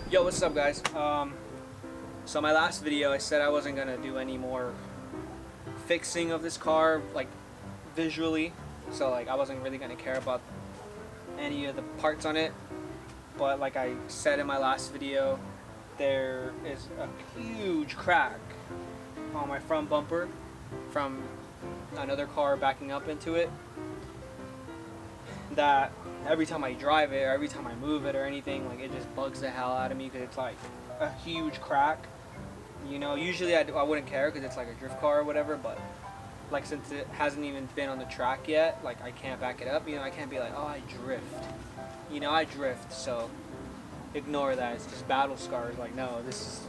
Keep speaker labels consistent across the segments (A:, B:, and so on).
A: Yo, what's up, guys? So my last video, I said I wasn't gonna do any more fixing of this car, like visually. So like I wasn't really gonna care about any of the parts on it. But like I said in my last video, there is a huge crack on my front bumper from another car backing up into it. That every time I drive it or every time I move it or anything, like it just bugs the hell out of me because it's like a huge crack. You know, usually I wouldn't care because it's like a drift car or whatever, but like since it hasn't even been on the track yet, like I can't back it up. You know, I can't be like, oh, I drift. You know, I drift, so ignore that. It's just battle scars. Like, no, this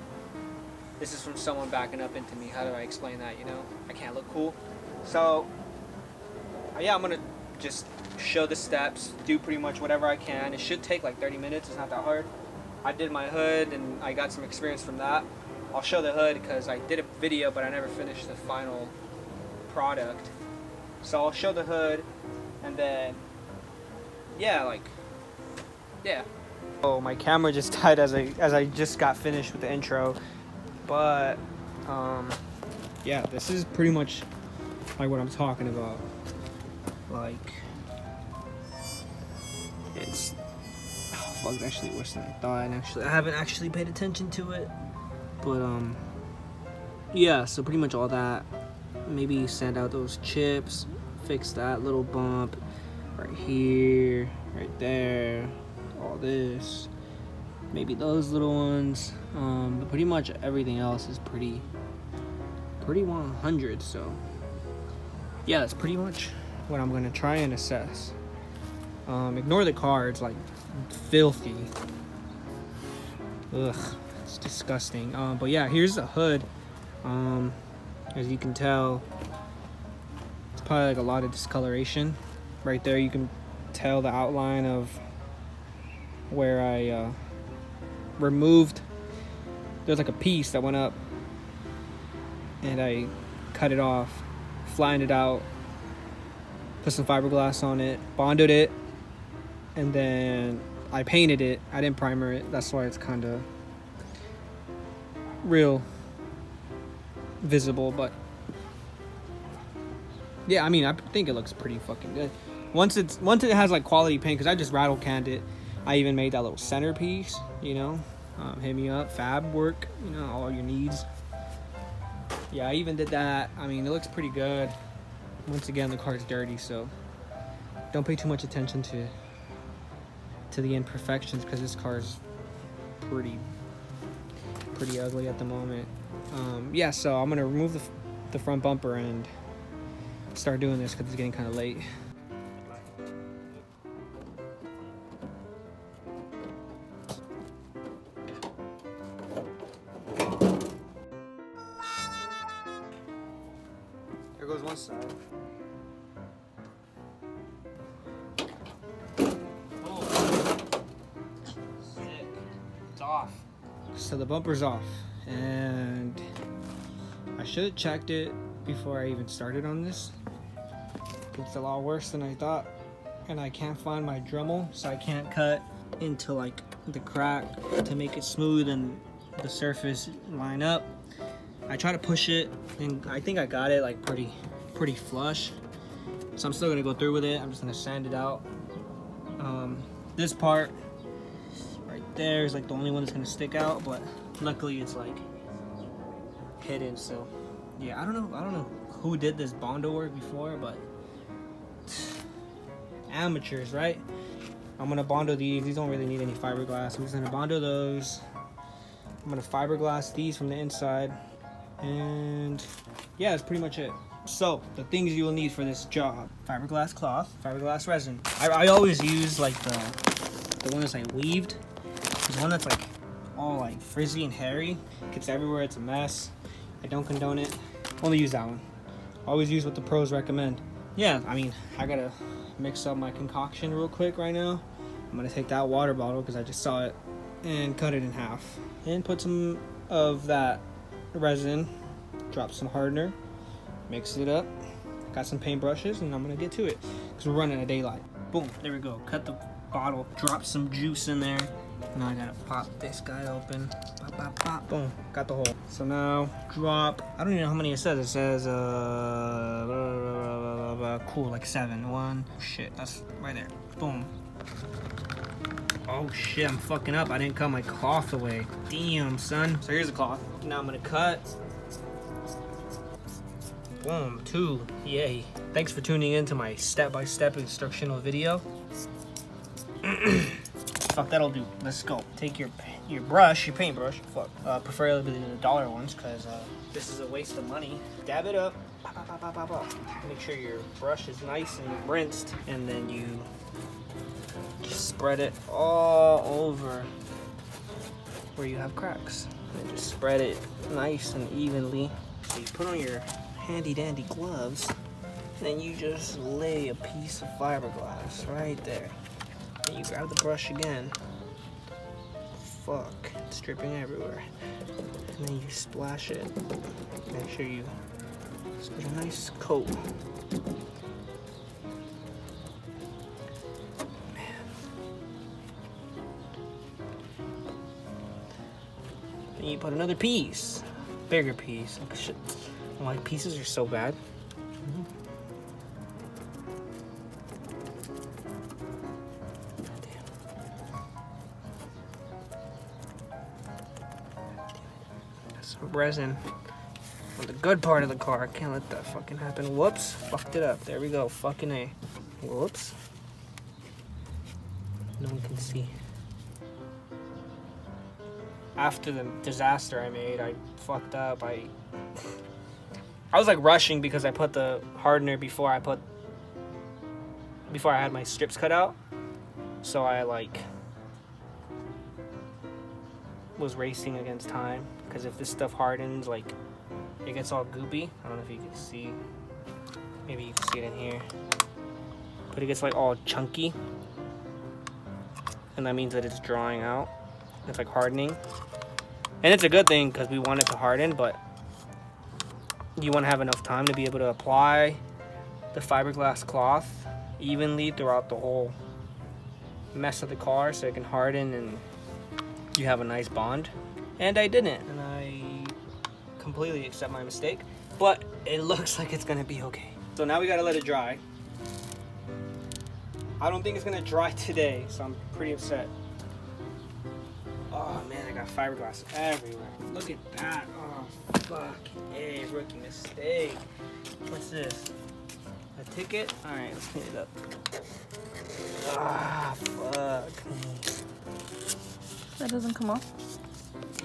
A: is from someone backing up into me. How do I explain that? You know, I can't look cool. So yeah, I'm gonna just show the steps, do pretty much whatever I can. It should take like 30 minutes. It's not that hard. I did my hood and I got some experience from that. I'll show the hood because I did a video but I never finished the final product. So I'll show the hood and then yeah. Oh, my camera just died as I just got finished with the intro. But yeah, this is pretty much like what I'm talking about. Like, it's fuck, actually worse than I thought. And actually, I haven't actually paid attention to it. But yeah. So pretty much all that. Maybe sand out those chips, fix that little bump right here, right there, all this. Maybe those little ones. But pretty much everything else is pretty 100. So yeah, that's pretty much what I'm gonna try and assess. Ignore the car, it's like filthy. Ugh, it's disgusting. But yeah, here's the hood. As you can tell, it's probably like a lot of discoloration. Right there you can tell the outline of where I removed. There's like a piece that went up and I cut it off, flattened it out, put some fiberglass on it, bonded it, and then I painted it. I didn't primer it. That's why it's kind of real visible. But yeah, I mean, I think it looks pretty fucking good. Once it has like quality paint, because I just rattle canned it. I even made that little centerpiece, you know. Hit me up, fab work, you know, all your needs. Yeah, I even did that. I mean, it looks pretty good. Once again, the car's dirty, so don't pay too much attention to the imperfections because this car's pretty ugly at the moment. Yeah, so I'm gonna remove the front bumper and start doing this because it's getting kind of late. There goes one side. Off. So the bumper's off, and I should have checked it before I even started on this. It's a lot worse than I thought, and I can't find my Dremel, so I can't cut into like the crack to make it smooth and the surface line up. I try to push it, and I think I got it like pretty flush. So I'm still gonna go through with it. I'm just gonna sand it out. This part there is like the only one that's gonna stick out, but luckily it's like hidden. So yeah, I don't know who did this Bondo work before, but amateurs, right? I'm gonna Bondo these don't really need any fiberglass. I'm just gonna Bondo those. I'm gonna fiberglass these from the inside, and yeah, that's pretty much it. So the things you will need for this job: fiberglass cloth, fiberglass resin. I always use like the one that's like weaved. There's one that's like all like frizzy and hairy. Gets everywhere, it's a mess. I don't condone it. Only use that one. Always use what the pros recommend. Yeah, I mean, I gotta mix up my concoction real quick right now. I'm gonna take that water bottle, because I just saw it, and cut it in half. And put some of that resin, drop some hardener, mix it up. Got some paint brushes, and I'm gonna get to it, because we're running a daylight. Boom, there we go. Cut the bottle, drop some juice in there. Now I gotta pop this guy open. Pop, pop, pop. Boom. Got the hole. So now drop. I don't even know how many it says. It says cool, like 7. 1. Shit, that's right there. Boom. Oh shit, I'm fucking up. I didn't cut my cloth away. Damn, son. So here's the cloth. Now I'm gonna cut. Boom. 2. Yay. Thanks for tuning in to my step-by-step instructional video. Fuck, that'll do. Let's go. Take your brush, your paintbrush. Fuck. Preferably the $1 ones, because this is a waste of money. Dab it up. Pop, pop, pop, pop, pop. Make sure your brush is nice and rinsed, and then you just spread it all over where you have cracks. And just spread it nice and evenly. So you put on your handy dandy gloves, and then you just lay a piece of fiberglass right there. And you grab the brush again. Fuck, it's dripping everywhere. And then you splash it. Make sure you just put a nice coat. Man. Then you put another piece. Bigger piece. Like shit. My pieces are so bad. Resin on the good part of the car. I can't let that fucking happen. Whoops, fucked it up. There we go. Fucking A. Whoops. No one can see. After the disaster I made, I fucked up. I was like rushing because I put the hardener before I had my strips cut out. So I like was racing against time. Because if this stuff hardens, like, it gets all goopy. I don't know if you can see. Maybe you can see it in here. But it gets, like, all chunky. And that means that it's drying out. It's, like, hardening. And it's a good thing because we want it to harden, but you want to have enough time to be able to apply the fiberglass cloth evenly throughout the whole mess of the car so it can harden and you have a nice bond. And I didn't, and I completely accept my mistake, but it looks like it's gonna be okay. So now we gotta let it dry. I don't think it's gonna dry today, so I'm pretty upset. Oh man, I got fiberglass everywhere. Look at that, oh fuck, hey, rookie mistake. What's this, a ticket? All right, let's clean it up. Ah, fuck.
B: That doesn't come off?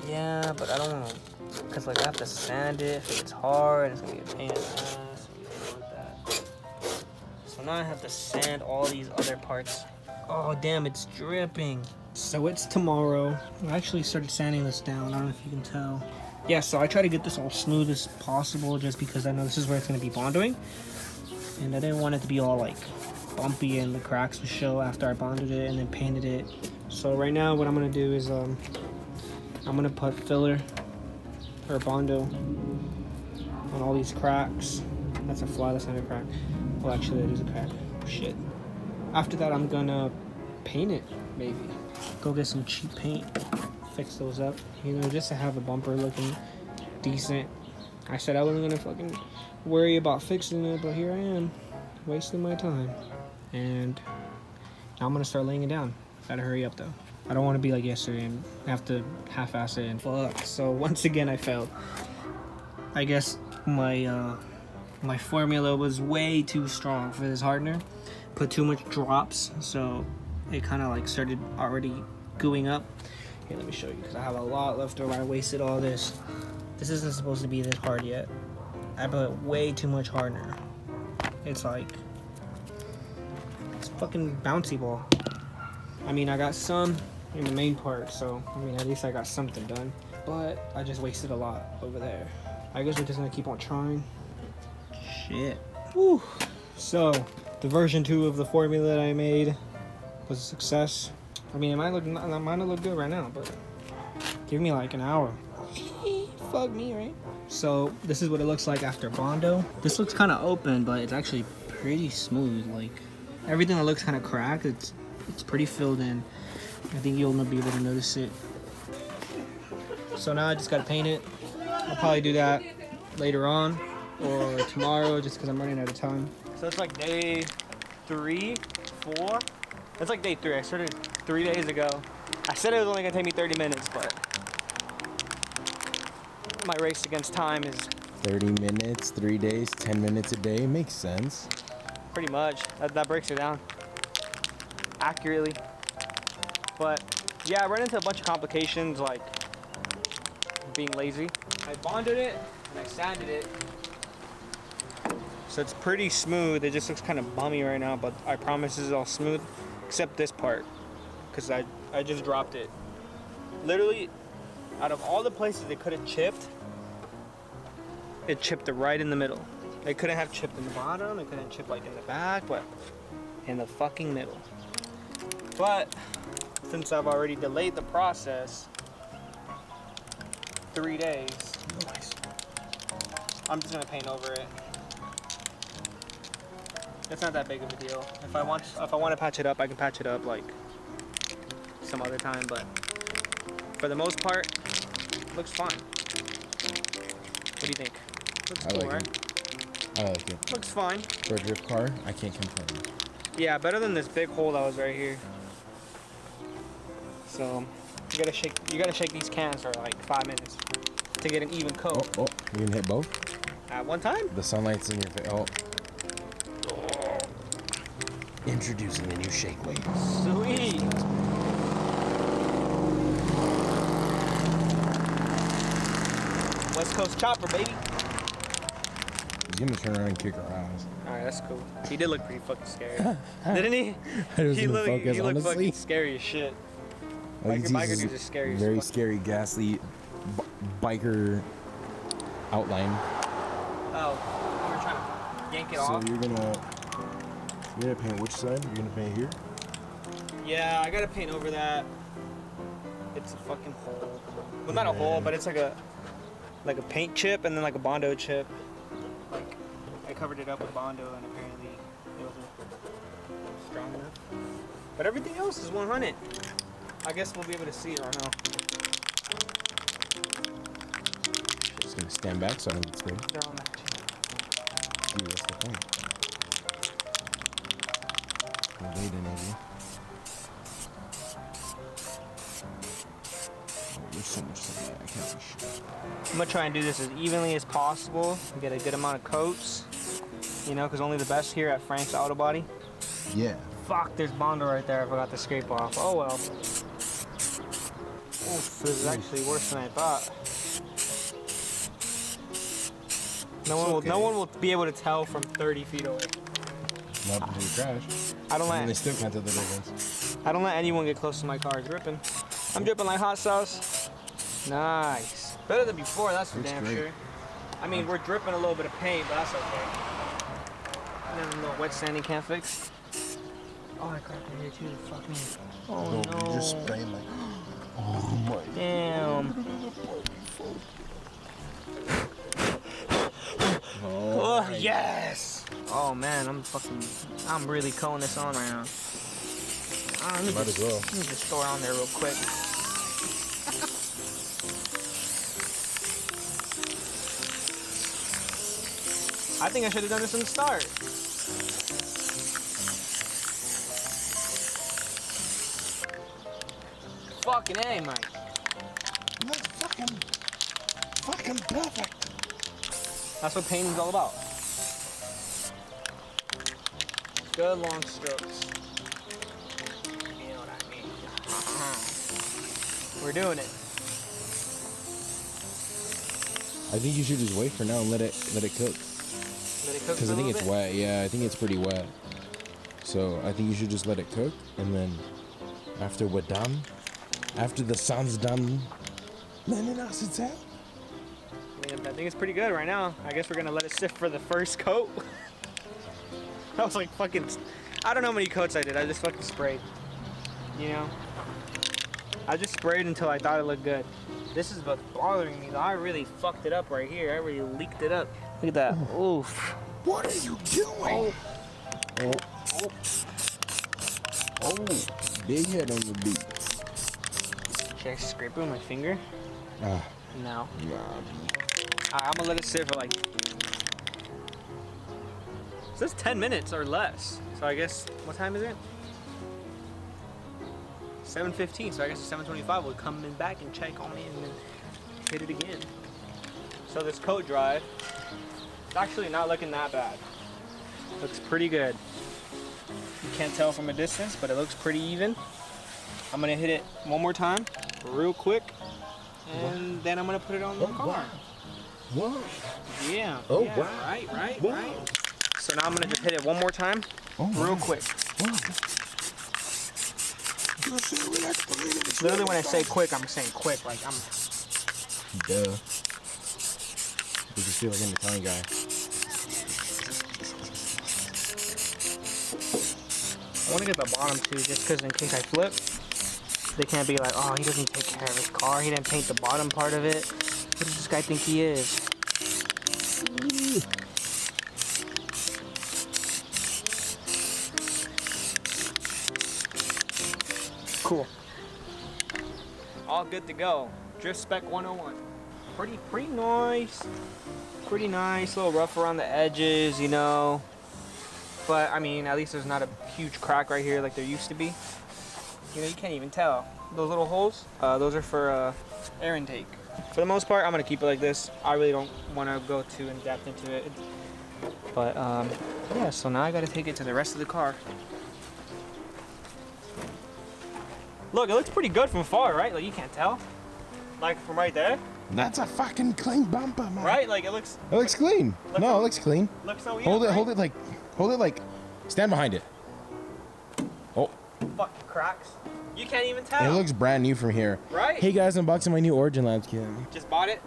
A: Yeah, but I don't want to, because like I have to sand it if it's hard, it's going to be a pain in the ass, and you don't want that. So now I have to sand all these other parts. Oh damn, it's dripping. So it's tomorrow. I actually started sanding this down, I don't know if you can tell. Yeah, so I try to get this all smooth as possible just because I know this is where it's going to be bondoing. And I didn't want it to be all like bumpy and the cracks would show after I bonded it and then painted it. So right now what I'm going to do is I'm going to put filler or Bondo on all these cracks. That's a fly, that's not a crack. Well, actually, that is a crack. Shit. After that, I'm going to paint it, maybe. Go get some cheap paint, fix those up, you know, just to have the bumper looking decent. I said I wasn't going to fucking worry about fixing it, but here I am, wasting my time. And now I'm going to start laying it down. Gotta hurry up, though. I don't want to be like yesterday and have to half-ass it and fuck. So once again, I failed. I guess my my formula was way too strong for this hardener. Put too much drops, so it kind of like started already gooing up. Here, let me show you, because I have a lot left over. I wasted all this. This isn't supposed to be this hard yet. I put way too much hardener. It's like, it's fucking bouncy ball. I mean, I got some in the main part, so I mean, at least I got something done. But I just wasted a lot over there. I guess we're just gonna keep on trying. Shit. Woo. So the version 2 of the formula that I made was a success. I mean, it might not look good right now, but give me like an hour. Fuck me, right? So this is what it looks like after Bondo. This looks kind of open, but it's actually pretty smooth. Like everything that looks kind of cracked, it's pretty filled in. I think you'll be able to notice it. So now I just gotta paint it. I'll probably do that later on or tomorrow just because I'm running out of time. So it's like day 3, 4. It's like day 3. I started 3 days ago. I said it was only gonna take me 30 minutes, but my race against time is
B: 30 minutes, 3 days, 10 minutes a day. Makes sense.
A: pretty much. That breaks it down accurately. But yeah, I ran into a bunch of complications like being lazy. I bonded it and I sanded it. So it's pretty smooth. It just looks kind of bummy right now, but I promise it's all smooth except this part because I just dropped it. Literally, out of all the places it could have chipped, it chipped it right in the middle. It couldn't have chipped in the bottom, it couldn't chip like in the back, but in the fucking middle. But since I've already delayed the process 3 days, I'm just gonna paint over it. It's not that big of a deal. If I want to patch it up, I can patch it up like some other time, but for the most part, it looks fine. What do you think? Looks cool, right?
B: I like it.
A: Looks fine.
B: For a drift car, I can't complain.
A: Yeah, better than this big hole that was right here. So you gotta shake these cans for like 5 minutes to get an even coat.
B: Oh, you gonna hit both?
A: At one time?
B: The sunlight's in your face. Oh. Introducing the new shake weight.
A: Sweet. West Coast chopper, baby.
B: He's gonna turn around and kick our ass.
A: Alright, that's cool. He did look pretty fucking scary. Didn't he?
B: He
A: looked fucking scary as shit. Biker dudes are scary as
B: very
A: fuck.
B: scary, ghastly biker outline.
A: Oh, you were trying to yank it off?
B: So you're gonna paint which side? You're gonna paint here?
A: Yeah, I gotta paint over that. It's a fucking hole. Well, not a hole, but it's like a paint chip and then like a Bondo chip. Like, I covered it up with Bondo and apparently it wasn't strong enough. But everything else is 100. I guess we'll be able to see it right now.
B: Just gonna stand back so I don't get scared.
A: They're all matching.
B: See, that's the point. Wait in over. Oh, there's so much sunlight, I can't see shit.
A: I'm gonna try and do this as evenly as possible and get a good amount of coats. You know, because only the best here at Frank's Auto Body.
B: Yeah.
A: Fuck, there's Bondo right there. I forgot to scrape off. Oh well. Oof, this is actually worse than I thought. No one will be able to tell from 30 feet away.
B: Not until you crash. And they still can't tell the difference.
A: I don't let anyone get close to my car dripping. I'm dripping like hot sauce. Nice. Better than before, that's for damn sure. I mean, we're dripping a little bit of paint, but that's okay. And then a little wet sanding can't fix. Oh, I cracked in here too. Fuck me. Oh no.
B: You just spraying like. Oh my.
A: Damn. Oh yes. Oh man, I'm really culling this on right now.
B: Might as well.
A: Let me just throw it on there real quick. I think I should have done this from the start. Fucking A, Mike.
B: That's fucking perfect.
A: That's what painting's all about. Good long strokes. You know what I mean. We're doing it.
B: I think you should just wait for now and let it cook.
A: Let it cook.
B: Because I think it's wet. Yeah, I think it's pretty wet. So I think you should just let it cook, and then after we're done, after the sun's done, then it has its head.
A: I think it's pretty good right now. I guess we're gonna let it sit for the first coat. That was like fucking, I don't know how many coats I did. I just fucking sprayed. You know? I just sprayed until I thought it looked good. This is what's bothering me though. I really fucked it up right here. I really leaked it up. Look at that. Oof.
B: What are you doing? Oh, big head on the beat.
A: Should I scrape it with my finger? No.
B: Nah.
A: I'm gonna let it sit for like. It says 10 minutes or less. So I guess, what time is it? 7:15. So I guess at 7:25 we'll come in back and check on it and then hit it again. So this coat drive, it's actually not looking that bad. Looks pretty good. You can't tell from a distance, but it looks pretty even. I'm gonna hit it one more time, real quick, and then I'm gonna put it on the car.
B: Wow.
A: Yeah.
B: Oh,
A: yeah,
B: wow.
A: Right.
B: Wow.
A: Right. So now I'm gonna just hit it one more time, real quick.
B: Wow.
A: Literally, when I say quick, I'm saying quick. Like I'm.
B: Duh. You just feel like an Italian guy.
A: I want to get the bottom too, just because in case I flip, they can't be like, oh, he doesn't take care of his car. He didn't paint the bottom part of it. What does this guy think he is? Cool. All good to go. Drift Spec 101. Pretty nice. Pretty nice. A little rough around the edges, you know. But I mean, at least there's not a huge crack right here like there used to be. You know, you can't even tell. Those little holes, those are for air intake. For the most part, I'm gonna keep it like this. I really don't want to go too in depth into it. But yeah, so now I gotta take it to the rest of the car. Look, it looks pretty good from far, right? Like you can't tell. Like from right there.
B: That's a fucking clean bumper, man.
A: Right? Like it looks.
B: It looks clean. No, it looks clean.
A: Looks so even.
B: Hold it,
A: right?
B: hold it like, stand behind it. Oh.
A: Fucking cracks. You can't even tell.
B: It looks brand new from here.
A: Right?
B: Hey guys, unboxing my new Origin Labs kit.
A: Just bought it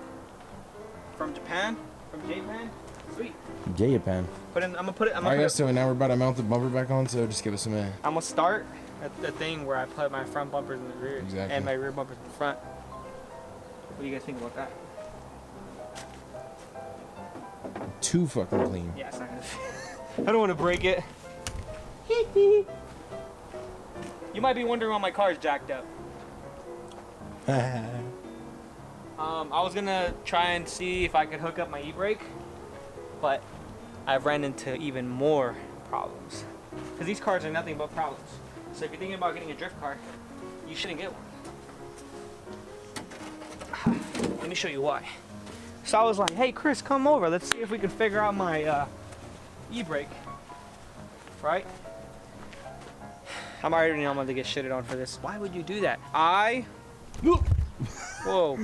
A: from Japan, from Japan. Sweet.
B: Japan.
A: I'm gonna put it.
B: Alright guys, so now we're about to mount the bumper back on, so just give us a minute.
A: I'm gonna start at the thing where I put my front bumpers in the rear.
B: Exactly.
A: And my rear bumpers in the front. What do you guys think about that?
B: Too fucking clean.
A: Yeah, it's not gonna I don't want to break it. You might be wondering why my car is jacked up. I was gonna try and see if I could hook up my EBrake, but I've ran into even more problems. Because these cars are nothing but problems. So if you're thinking about getting a drift car, you shouldn't get one. Let me show you why. So I was like, hey Chris, come over. Let's see if we can figure out my EBrake. Right? I'm already know I'm going to get shitted on for this. Why would you do that? Whoa.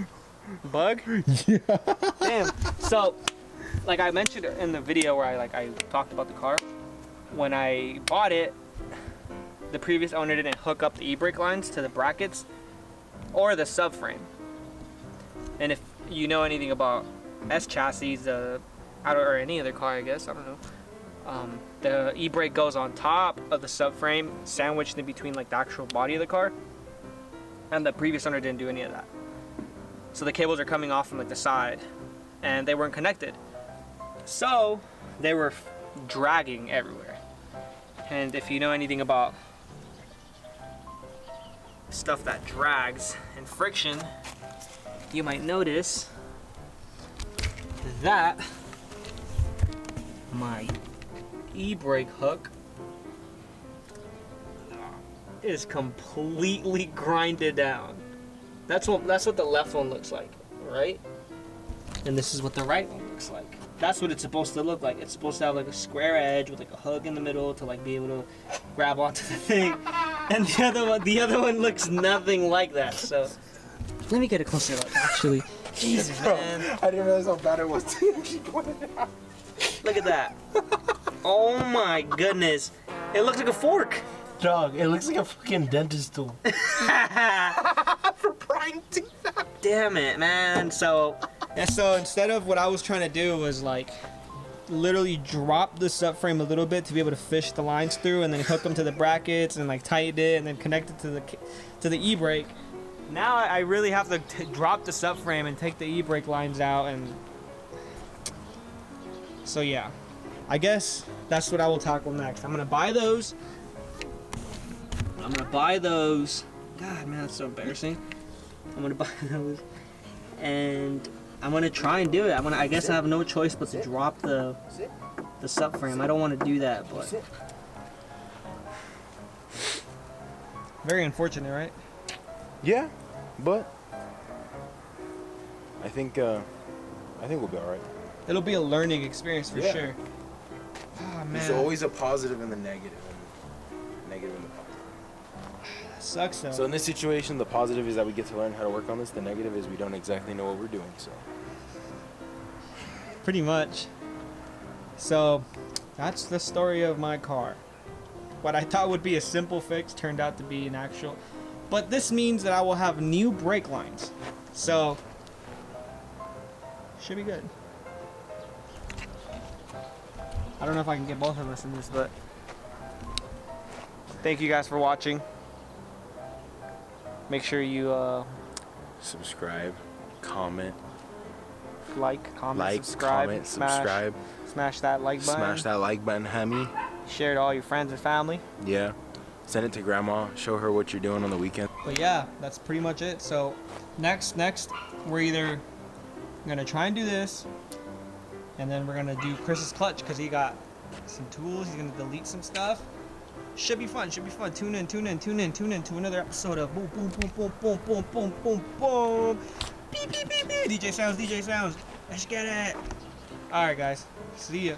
A: Bug?
B: Yeah.
A: Damn. So, like I mentioned in the video where I talked about the car, when I bought it, the previous owner didn't hook up the EBrake lines to the brackets or the subframe. And if you know anything about S chassis, or any other car, I guess, I don't know. The EBrake goes on top of the subframe, sandwiched in between like the actual body of the car. And the previous owner didn't do any of that. So the cables are coming off from like the side, and they weren't connected. So they were dragging everywhere. And if you know anything about stuff that drags and friction, you might notice that my EBrake hook is completely grinded down. That's what the left one looks like, right? And this is what the right one looks like. That's what it's supposed to look like. It's supposed to have like a square edge with like a hook in the middle to like be able to grab onto the thing. And the other one looks nothing like that. So let me get a closer look. Actually, Jesus, man.
B: I didn't realize how bad it was to actually point it out.
A: Look at that. Oh my goodness. It looks like a fork.
C: Dog, it looks like a fucking dentist tool.
A: For prying teeth out. Damn it, man. So instead of what I was trying to do was like literally drop the subframe a little bit to be able to fish the lines through and then hook them to the brackets and like tighten it and then connect it to the EBrake. Now I really have to drop the subframe and take the EBrake lines out, and so yeah, I guess that's what I will tackle next. I'm gonna buy those. God, man, that's so embarrassing. I'm gonna buy those, and I'm gonna try and do it. I guess I have no choice but to drop the subframe. I don't want to do that, but very unfortunate, right?
B: Yeah, but I think we'll be all right.
A: It'll be a learning experience for
B: Yeah.
A: sure. Oh man,
B: There's always a positive and the negative, and negative and the positive.
A: sucks though.
B: So in this situation, the positive is that we get to learn how to work on this. The negative is we don't exactly know what we're doing. So
A: Pretty much. So that's the story of my car. What I thought would be a simple fix turned out to be an actual. But this means that I will have new brake lines. So should be good. I don't know if I can get both of us in this, but thank you guys for watching. Make sure you
B: subscribe, comment,
A: like, comment,
B: comment,
A: smash,
B: subscribe,
A: smash that like button.
B: smash that like button, homie.
A: Share to all your friends and family.
B: Yeah, send it to grandma. Show her what you're doing on the weekend.
A: But yeah, that's pretty much it. So next, we're either gonna try and do this, and then we're gonna do Chris's clutch because he got some tools. He's gonna delete some stuff. Should be fun. Tune in to another episode of boom, boom, boom, boom, boom, boom, boom, boom, boom. Beep, beep, beep, beep. DJ sounds. Let's get it. All right, guys. See ya.